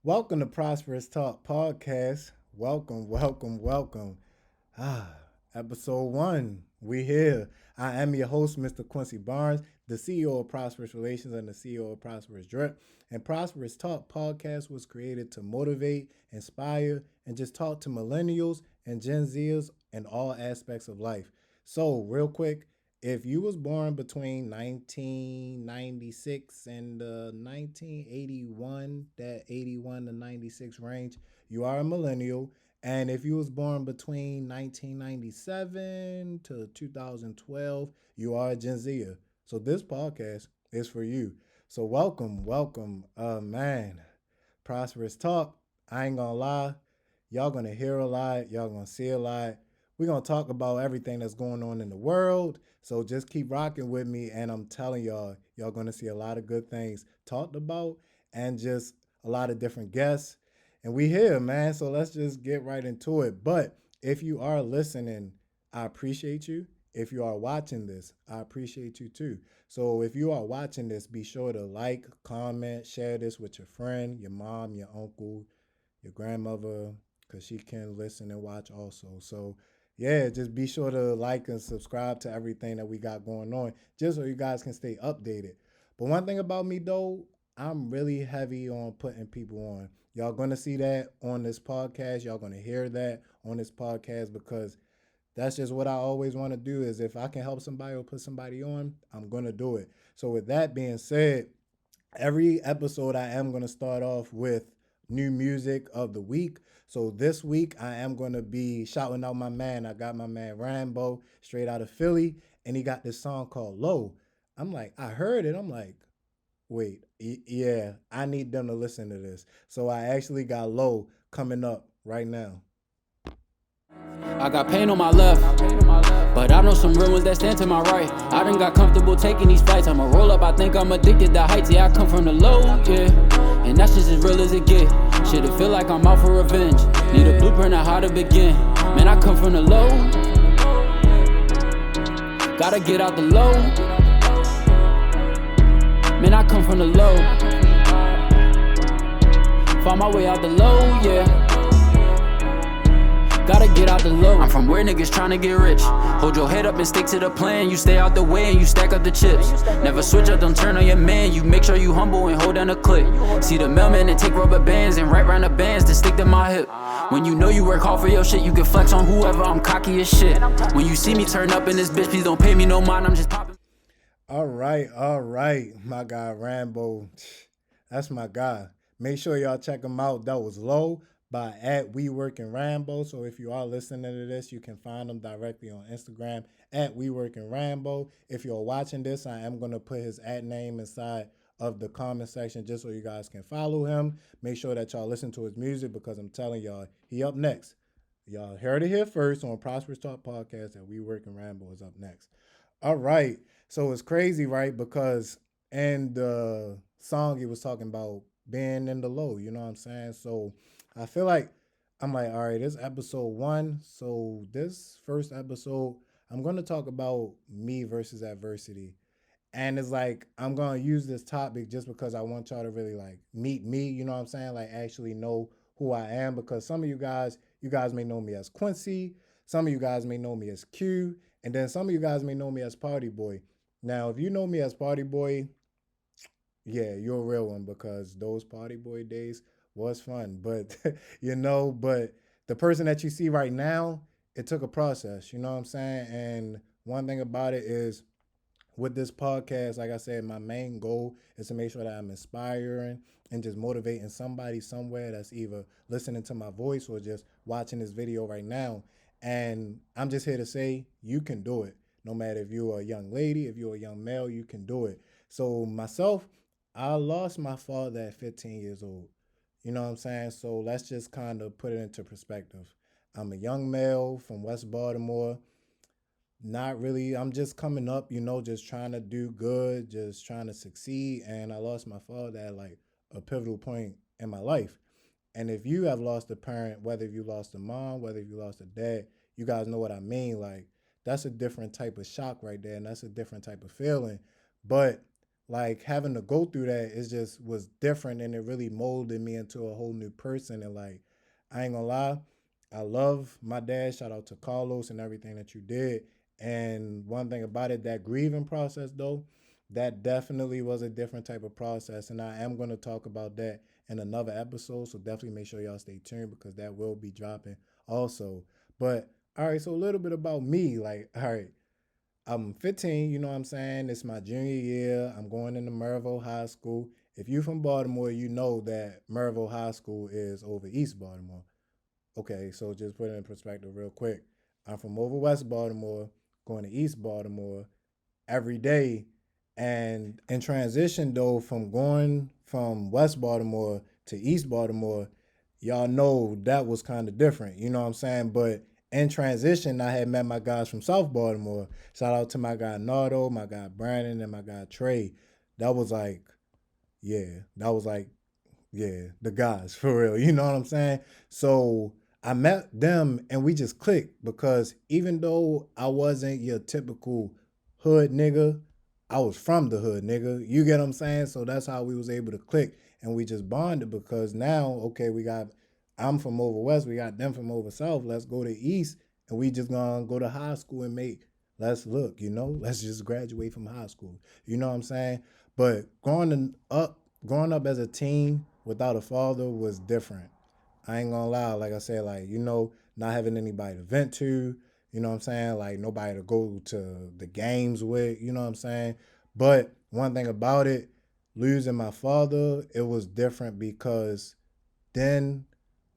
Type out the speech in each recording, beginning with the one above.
Welcome to Prosperous Talk Podcast. Welcome. Ah, episode one. We here. I am your host, Mr. Quincy Barnes, the CEO of Prosperous Relations and the CEO of Prosperous Drip. And Prosperous Talk Podcast was created to motivate, inspire, and just talk to millennials and Gen Z'ers in all aspects of life. So, real quick, if you was born between 1996 and 1981, that 81 to 96 range, you are a millennial. And if you was born between 1997 to 2012, you are a Gen Zer. So this podcast is for you. So welcome. Man, Prosperous Talk. I ain't gonna lie. Y'all gonna hear a lot. Y'all gonna see a lot. We're gonna talk about everything that's going on in the world. So just keep rocking with me. And I'm telling y'all gonna see a lot of good things talked about and just a lot of different guests. And we here, man. So let's just get right into it. But if you are listening, I appreciate you. If you are watching this, I appreciate you too. So if you are watching this, be sure to like, comment, share this with your friend, your mom, your uncle, your grandmother, because she can listen and watch also. So yeah, just be sure to like and subscribe to everything that we got going on, just so you guys can stay updated. But one thing about me though, I'm really heavy on putting people on. Y'all gonna see that on this podcast. Y'all gonna hear that on this podcast because that's just what I always want to do. Is if I can help somebody or put somebody on, I'm gonna do it. So with that being said, every episode I am going to start off with new music of the week. So this week I am going to be shouting out my man. I got my man Rambo straight out of Philly, and he got this song called Low. I'm like, I heard it. I'm like, wait, yeah, I need them to listen to this. So I actually got Low coming up right now. I got pain on my left, but I know some real ones that stand to my right. I done got comfortable taking these flights. I'ma roll up, I think I'm addicted to heights. Yeah, I come from the low, yeah, and that's just as real as it get. Shit, it feel like I'm out for revenge. Need a blueprint of how to begin. Man, I come from the low. Gotta get out the low. Man, I come from the low. Find my way out the low, yeah. Gotta get out the low. I'm from where niggas tryna get rich. Hold your head up and stick to the plan. You stay out the way and you stack up the chips. Never switch up, don't turn on your man. You make sure you humble and hold down the clip. See the mailman and take rubber bands and wrap around the bands to stick to my hip. When you know you work hard for your shit, you can flex on whoever. I'm cocky as shit. When you see me turn up in this bitch, please don't pay me no mind. I'm just popping. All right, my guy Rambo. That's my guy. Make sure y'all check him out. That was Low by at We Working Rambo. So if you are listening to this, you can find him directly on Instagram at We Working Rambo. If you're watching this, I am gonna put his at name inside of the comment section just so you guys can follow him. Make sure that y'all listen to his music because I'm telling y'all, he up next. Y'all heard it here first on Prosperous Talk Podcast that We Working Rambo is up next. All right. So it's crazy, right? Because in the song he was talking about being in the low, you know what I'm saying? So I feel like I'm like, all right, this episode one. So this first episode, I'm gonna talk about me versus adversity. And it's like I'm gonna use this topic just because I want y'all to really like meet me, you know what I'm saying? Like actually know who I am because some of you guys may know me as Quincy, some of you guys may know me as Q, and then some of you guys may know me as Party Boy. Now, if you know me as Party Boy, yeah, you're a real one because those Party Boy days was fun. But but the person that you see right now, it took a process, you know what I'm saying? And one thing about it is with this podcast, like I said, my main goal is to make sure that I'm inspiring and just motivating somebody somewhere that's either listening to my voice or just watching this video right now. And I'm just here to say you can do it. No matter if you're a young lady, if you're a young male, you can do it. So myself, I lost my father at 15 years old. You know what I'm saying? So let's just kind of put it into perspective. I'm a young male from West Baltimore. Not really. I'm just coming up, just trying to do good, just trying to succeed. And I lost my father at like a pivotal point in my life. And if you have lost a parent, whether you lost a mom, whether you lost a dad, you guys know what I mean. Like, that's a different type of shock right there. And that's a different type of feeling. But like having to go through that is just was different, and it really molded me into a whole new person. And like, I ain't gonna lie, I love my dad. Shout out to Carlos and everything that you did. And one thing about it, that grieving process though, that definitely was a different type of process. And I am going to talk about that in another episode. So definitely make sure y'all stay tuned because that will be dropping also. But all right, so a little bit about me. Like, all right, I'm 15, you know what I'm saying? It's my junior year. I'm going into Maryville High School. If you're from Baltimore, you know that Maryville High School is over East Baltimore. Okay, so just put it in perspective real quick. I'm from over West Baltimore, going to East Baltimore every day. And in transition though, from going from West Baltimore to East Baltimore, y'all know that was kind of different. You know what I'm saying? But in transition, I had met my guys from South Baltimore. Shout out to my guy Nardo, my guy Brandon, and my guy Trey. That was like, yeah, that was like yeah, the guys for real. You know what I'm saying? So I met them and we just clicked because even though I wasn't your typical hood nigga, I was from the hood nigga. You get what I'm saying? So that's how we was able to click and we just bonded because now, okay, we got I'm from over west, we got them from over south. Let's go to east and we just gonna go to high school and make let's look, let's just graduate from high school. You know what I'm saying? But growing up as a teen without a father was different. I ain't gonna lie, like I said, like, not having anybody to vent to, you know what I'm saying? Like nobody to go to the games with, you know what I'm saying? But one thing about it, losing my father, it was different because then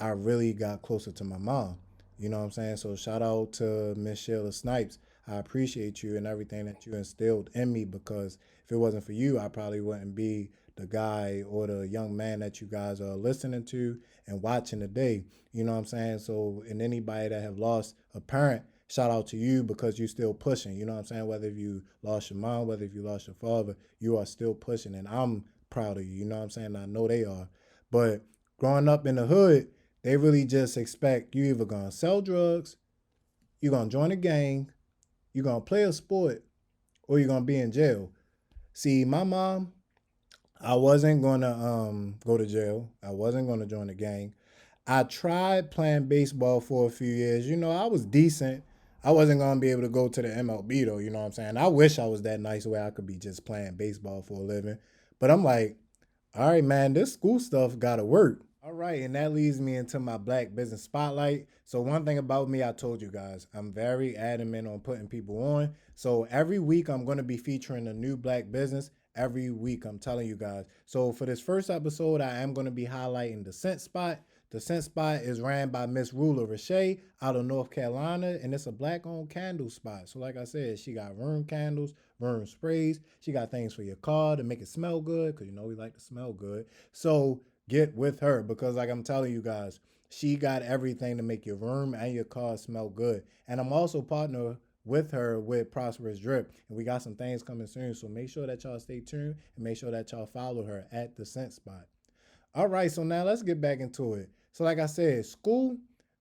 I really got closer to my mom. You know what I'm saying? So shout out to Miss Sheila Snipes. I appreciate you and everything that you instilled in me because if it wasn't for you, I probably wouldn't be the guy or the young man that you guys are listening to and watching today. You know what I'm saying? So, and anybody that have lost a parent, shout out to you because you still pushing. You know what I'm saying? Whether if you lost your mom, whether if you lost your father, you are still pushing. And I'm proud of you. You know what I'm saying? I know they are. But growing up in the hood, they really just expect you either gonna sell drugs, you're gonna join a gang, you're gonna play a sport, or you're gonna be in jail. See, my mom, I wasn't gonna go to jail. I wasn't gonna join the gang. I tried playing baseball for a few years. I was decent. I wasn't gonna be able to go to the MLB though, you know what I'm saying? I wish I was that nice where I could be just playing baseball for a living. But I'm like, all right, man, this school stuff gotta work. All right, and that leads me into my black business spotlight. So, one thing about me, I told you guys, I'm very adamant on putting people on. So, every week I'm going to be featuring a new black business. Every week, I'm telling you guys. So, for this first episode, I am going to be highlighting the Scent Spot. The Scent Spot is ran by Miss Rula Rashay out of North Carolina, and it's a black owned candle spot. So, like I said, she got room candles, room sprays. She got things for your car to make it smell good because we like to smell good. So, get with her because like I'm telling you guys, she got everything to make your room and your car smell good. And I'm also partner with her with Prosperous Drip. And we got some things coming soon. So make sure that y'all stay tuned and make sure that y'all follow her at the Scent Spot. All right, so now let's get back into it. So like I said, school,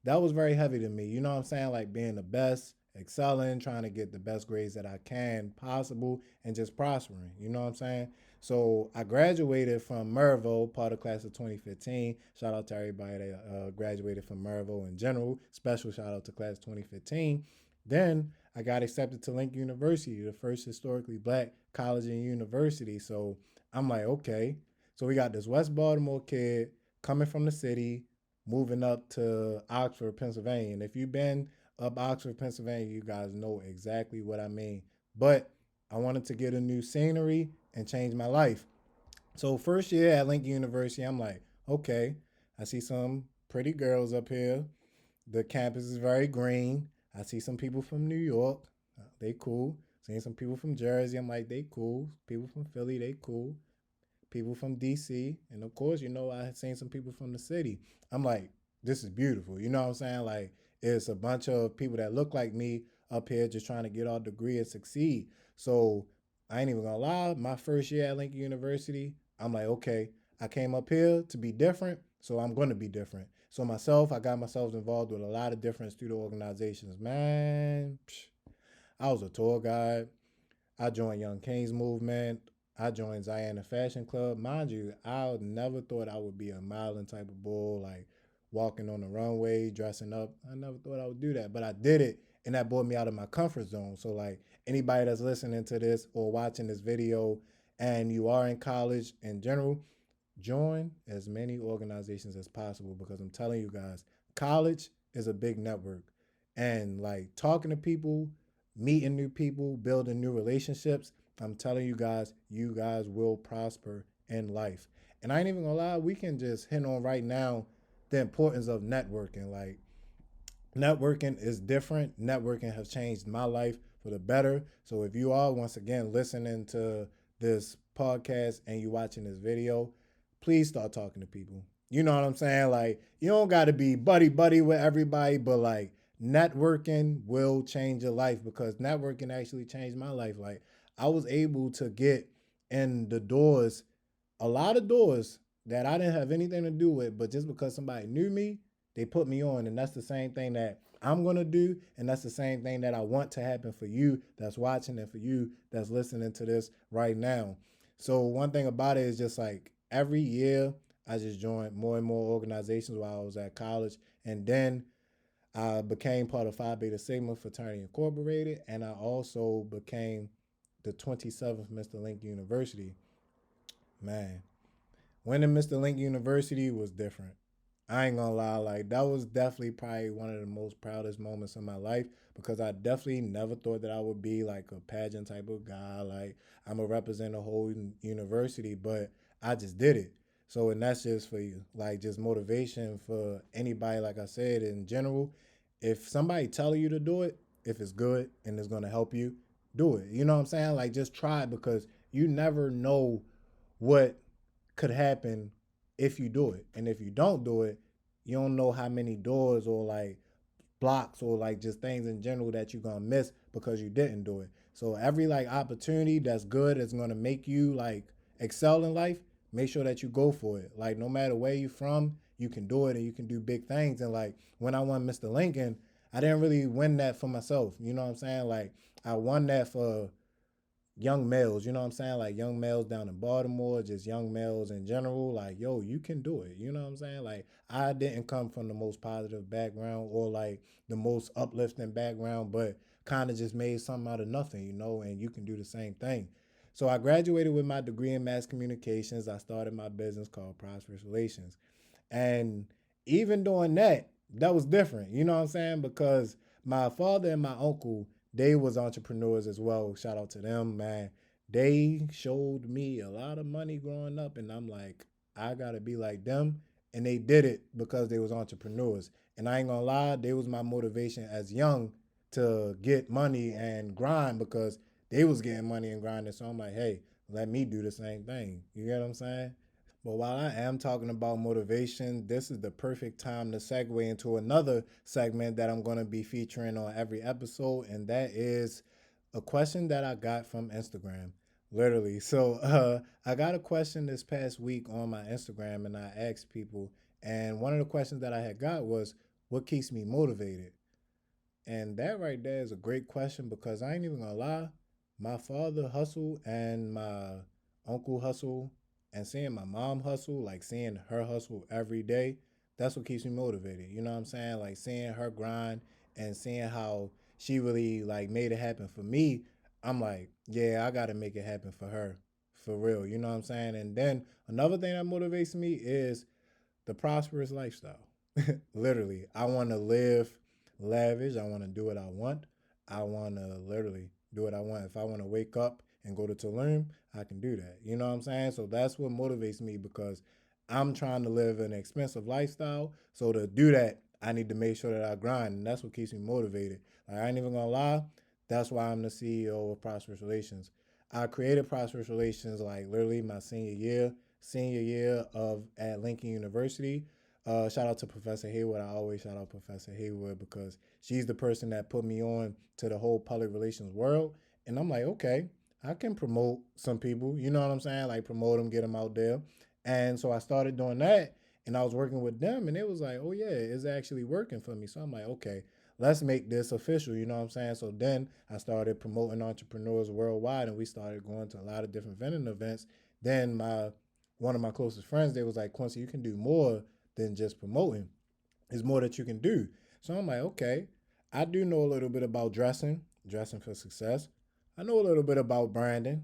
that was very heavy to me. You know what I'm saying? Like being the best, excelling, trying to get the best grades that I can possible, and just prospering. You know what I'm saying? So I graduated from Maryville, part of class of 2015. Shout out to everybody that graduated from Maryville in general. Special shout out to class 2015. Then I got accepted to Lincoln University, the first historically black college and university. So I'm like, okay. So we got this West Baltimore kid coming from the city, moving up to Oxford, Pennsylvania. And if you've been up Oxford, Pennsylvania, you guys know exactly what I mean. But I wanted to get a new scenery and change my life. So first year at Lincoln University, I'm like, okay, I see some pretty girls up here. The campus is very green. I see some people from New York. They cool. Seeing some people from Jersey. I'm like, they cool. People from Philly, they cool. People from DC, and of course, I had seen some people from the city. I'm like, this is beautiful. You know what I'm saying? Like, it's a bunch of people that look like me up here just trying to get our degree and succeed. So I ain't even gonna lie, my first year at Lincoln University, I'm like, okay, I came up here to be different, so I'm gonna be different. So I got myself involved with a lot of different student organizations. Man, I was a tour guide. I joined Young Kings movement. I joined Zion Fashion Club. Mind you, I never thought I would be a modeling type of bull, like walking on the runway, dressing up. I never thought I would do that, but I did it, and that brought me out of my comfort zone. So, like anybody that's listening to this or watching this video, and you are in college in general, join as many organizations as possible because I'm telling you guys, college is a big network. And like talking to people, meeting new people, building new relationships, I'm telling you guys will prosper in life. And I ain't even gonna lie, we can just hit on right now the importance of networking. Like networking is different. Networking has changed my life for the better. So if you are once again listening to this podcast and you watching this video, please start talking to people. You know what I'm saying? Like you don't got to be buddy buddy with everybody, but like networking will change your life because networking actually changed my life. Like I was able to get in the doors, a lot of doors that I didn't have anything to do with, but just because somebody knew me, they put me on. And that's the same thing that I'm going to do. And that's the same thing that I want to happen for you that's watching and for you that's listening to this right now. So, one thing about it is just like every year, I just joined more and more organizations while I was at college. And then I became part of Phi Beta Sigma Fraternity Incorporated. And I also became the 27th Mr. Link University. Man, winning Mr. Link University was different. I ain't gonna lie, like that was definitely probably one of the most proudest moments of my life because I definitely never thought that I would be like a pageant type of guy. Like I'm gonna represent a whole university, but I just did it. So and that's just for you, like just motivation for anybody. Like I said, in general, if somebody tell you to do it, if it's good and it's gonna help you, do it. You know what I'm saying? Like just try it because you never know what could happen if you do it. And if you don't do it, you don't know how many doors or like blocks or like just things in general that you're gonna miss because you didn't do it. So every like opportunity that's good is gonna make you like excel in life. Make sure that you go for it. Like no matter where you're from, you can do it and you can do big things. And like when I won Mr. Lincoln, I didn't really win that for myself. You know what I'm saying? Like I won that for young males, you know what I'm saying? Like young males down in Baltimore, just young males in general. Like, yo, you can do it. You know what I'm saying? Like, I didn't come from the most positive background or like the most uplifting background, but kind of just made something out of nothing, you know, and you can do the same thing. So I graduated with my degree in mass communications. I started my business called Prosperous Relations. And even doing that, that was different. You know what I'm saying? Because my father and my uncle, they was entrepreneurs as well. Shout out to them, man. They showed me a lot of money growing up, and I'm like, I gotta be like them. And they did it because they was entrepreneurs. And I ain't gonna lie, they was my motivation as young to get money and grind because they was getting money and grinding. So I'm like, hey, let me do the same thing. You get what I'm saying? But while I am talking about motivation, this is the perfect time to segue into another segment that I'm going to be featuring on every episode, and that is a question that I got from Instagram. Literally. So I got a question this past week on my Instagram, and I asked people, and one of the questions that I had got was, what keeps me motivated? And that right there is a great question because I ain't even gonna lie. My father hustle and my uncle hustle and seeing my mom hustle, like seeing her hustle every day, that's what keeps me motivated. You know what I'm saying? Like seeing her grind and seeing how she really like made it happen for me. I'm like, yeah, I gotta make it happen for her. For real. You know what I'm saying? And then another thing that motivates me is the prosperous lifestyle. Literally, I want to live lavish. I want to do what I want. I want to literally do what I want. If I want to wake up and go to Tulum, I can do that. You know what I'm saying? So that's what motivates me because I'm trying to live an expensive lifestyle. So to do that, I need to make sure that I grind, and that's what keeps me motivated. Like, I ain't even gonna lie. That's why I'm the CEO of Prosperous Relations. I created Prosperous Relations like literally my senior year of at Lincoln University. Shout out to Professor Haywood. I always shout out Professor Haywood because she's the person that put me on to the whole public relations world. And I'm like, okay, I can promote some people. You know what I'm saying? Like promote them, get them out there. And so I started doing that, and I was working with them, and it was like, oh yeah, it's actually working for me. So I'm like, okay, let's make this official, you know what I'm saying? So then I started promoting entrepreneurs worldwide, and we started going to a lot of different vending events. Then my one of my closest friends, they was like, Quincy, you can do more than just promoting. There's more that you can do. So I'm like, okay, I do know a little bit about dressing for success. I know a little bit about branding.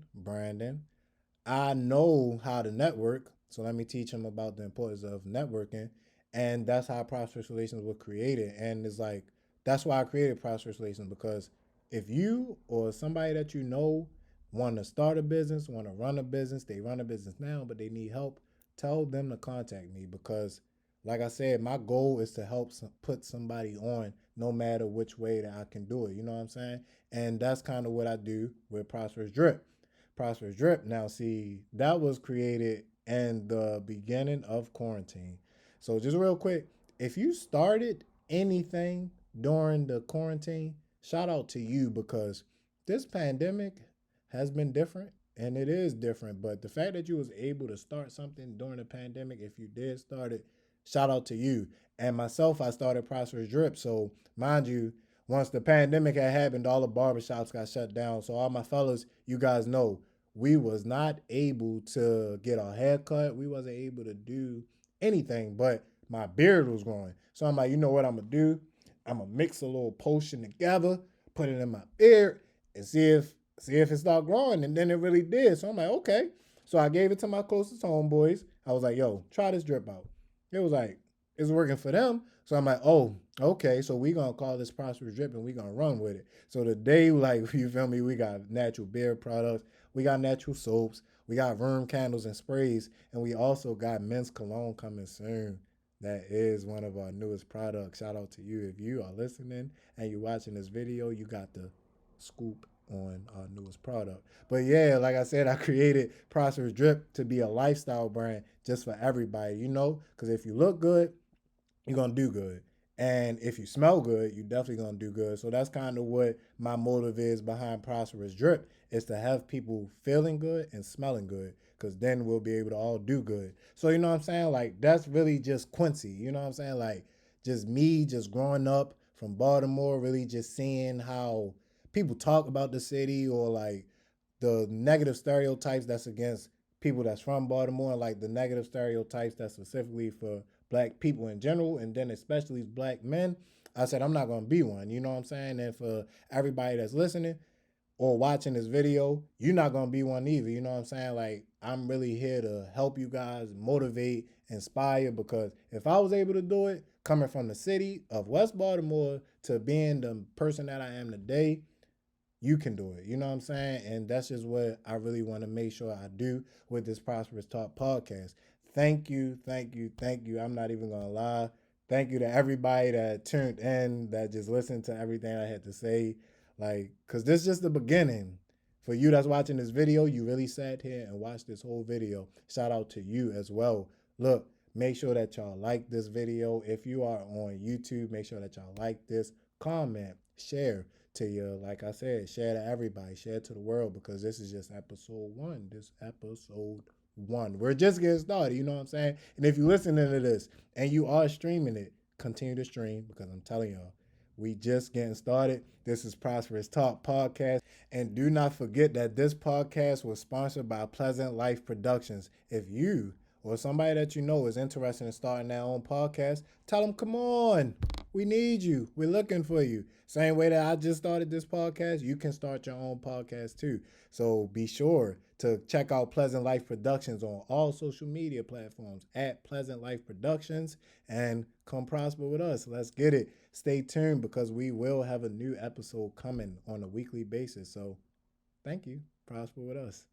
I know how to network, so let me teach him about the importance of networking. And that's how Prosperous Relations was created. And it's like, that's why I created Prosperous Relations, because if you or somebody that you know want to start a business, want to run a business, they run a business now, but they need help, tell them to contact me, because like I said, my goal is to help put somebody on no matter which way that I can do it. You know what I'm saying? And that's kind of what I do with Prosperous Drip. Prosperous Drip. Now, see, that was created in the beginning of quarantine. So, just real quick, if you started anything during the quarantine, shout out to you, because this pandemic has been different and it is different. But the fact that you was able to start something during the pandemic, if you did start it, shout out to you. And myself, I started Prosperous Drip. So, mind you, once the pandemic had happened, all the barbershops got shut down. So all my fellas, you guys know, we was not able to get our hair cut. We wasn't able to do anything, but my beard was growing. So I'm like, you know what I'm gonna do? I'm gonna mix a little potion together, put it in my beard, and see if it start growing. And then it really did. So I'm like, okay. So I gave it to my closest homeboys. I was like, yo, try this drip out. It was like, it's working for them. So I'm like, oh, okay. So we gonna call this Prosperous Drip and we gonna run with it. So today, like, you feel me, we got natural beard products, we got natural soaps, we got room candles and sprays, and we also got men's cologne coming soon. That is one of our newest products. Shout out to you. If you are listening and you're watching this video, you got the scoop on our newest product. But yeah, like I said, I created Prosperous Drip to be a lifestyle brand just for everybody, you know? Because if you look good, you're gonna do good. And if you smell good, you're definitely gonna do good. So that's kind of what my motive is behind Prosperous Drip, is to have people feeling good and smelling good. Cause then we'll be able to all do good. So you know what I'm saying? Like, that's really just Quincy. You know what I'm saying? Like, just me just growing up from Baltimore, really just seeing how people talk about the city, or like the negative stereotypes that's against people that's from Baltimore, and like the negative stereotypes that's specifically for black people in general, and then especially black men. I said, I'm not gonna be one, you know what I'm saying? And for everybody that's listening or watching this video, you're not gonna be one either, you know what I'm saying? Like, I'm really here to help you guys motivate, inspire, because if I was able to do it coming from the city of West Baltimore to being the person that I am today, you can do it. You know what I'm saying? And that's just what I really want to make sure I do with this Prosperous Talk podcast. Thank you, thank you, thank you. I'm not even going to lie. Thank you to everybody that tuned in, that just listened to everything I had to say. Like, because this is just the beginning. For you that's watching this video, you really sat here and watched this whole video. Shout out to you as well. Look, make sure that y'all like this video. If you are on YouTube, make sure that y'all like this, comment, share to you. Like I said, share to everybody, share to the world, because this is just episode one. This episode one. We're just getting started, you know what I'm saying? And if you're listening to this and you are streaming it, continue to stream, because I'm telling y'all, we just getting started. This is Prosperous Talk Podcast. And do not forget that this podcast was sponsored by Pleasant Life Productions. If you or somebody that you know is interested in starting their own podcast, tell them, come on. We need you. We're looking for you. Same way that I just started this podcast, you can start your own podcast too. So be sure to check out Pleasant Life Productions on all social media platforms at Pleasant Life Productions, and come prosper with us. Let's get it. Stay tuned, because we will have a new episode coming on a weekly basis. So thank you. Prosper with us.